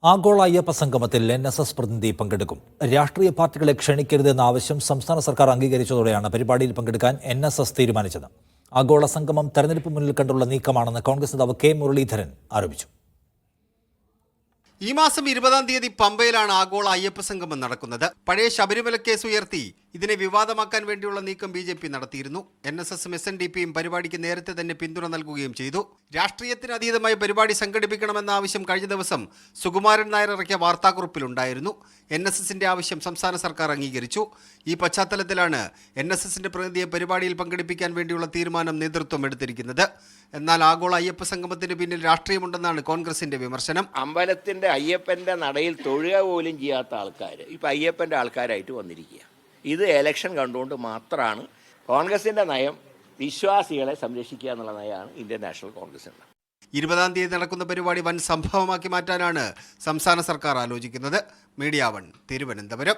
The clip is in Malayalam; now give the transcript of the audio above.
ആഗോള അയ്യപ്പ സംഗമത്തിൽ NSS പ്രതിനിധി പങ്കെടുക്കും. രാഷ്ട്രീയ പാർട്ടികളെ ക്ഷണിക്കരുതെന്ന ആവശ്യം സംസ്ഥാന സർക്കാർ അംഗീകരിച്ചതോടെയാണ് പരിപാടിയിൽ പങ്കെടുക്കാൻ NSS തീരുമാനിച്ചത്. ആഗോള സംഗമം തെരഞ്ഞെടുപ്പ് മുന്നിൽ കണ്ടുള്ള നീക്കമാണെന്ന് കോൺഗ്രസ് നേതാവ് K മുരളീധരൻ ആരോപിച്ചു. ഈ മാസം 20-ാം തീയതി പമ്പയിലാണ് ആഗോള അയ്യപ്പ സംഗമം നടക്കുന്നത്. പഴയ ശബരിമല കേസ് ഉയർത്തി ഇതിനെ വിവാദമാക്കാൻ വേണ്ടിയുള്ള നീക്കം BJP നടത്തിയിരുന്നു. NSSും SNDPയും പരിപാടിക്ക് നേരത്തെ തന്നെ പിന്തുണ നൽകുകയും ചെയ്തു. രാഷ്ട്രീയത്തിന് അതീതമായി പരിപാടി സംഘടിപ്പിക്കണമെന്ന ആവശ്യം കഴിഞ്ഞ ദിവസം സുകുമാരൻ നായർ ഇറക്കിയ വാർത്താക്കുറിപ്പിലുണ്ടായിരുന്നു. NSSന്റെ ആവശ്യം സംസ്ഥാന സർക്കാർ അംഗീകരിച്ചു. ഈ പശ്ചാത്തലത്തിലാണ് NSSന്റെ പ്രതിനിധിയെ പരിപാടിയിൽ പങ്കെടുപ്പിക്കാൻ വേണ്ടിയുള്ള തീരുമാനം നേതൃത്വം എടുത്തിരിക്കുന്നത്. എന്നാൽ ആഗോള അയ്യപ്പ സംഗമത്തിന് പിന്നിൽ രാഷ്ട്രീയമുണ്ടെന്നാണ് കോൺഗ്രസിന്റെ വിമർശനം. അമ്പലത്തിന്റെ അയ്യപ്പന്റെ നടയിൽ തൊഴുക പോലും ചെയ്യാത്ത ആൾക്കാർ ഇപ്പം അയ്യപ്പന്റെ ആൾക്കാരായിട്ട് വന്നിരിക്കുക. ഇത് എലക്ഷൻ കണ്ടുകൊണ്ട് മാത്രമാണ് കോൺഗ്രസിന്റെ നയം. വിശ്വാസികളെ സംരക്ഷിക്കുക എന്നുള്ള നയമാണ് ഇന്ത്യൻ നാഷണൽ കോൺഗ്രസിന്റെ. 20-ാം തീയതി നടക്കുന്ന പരിപാടി വൻ സംഭവമാക്കി മാറ്റാനാണ് സംസ്ഥാന സർക്കാർ ആലോചിക്കുന്നത്. മീഡിയ 1 തിരുവനന്തപുരം.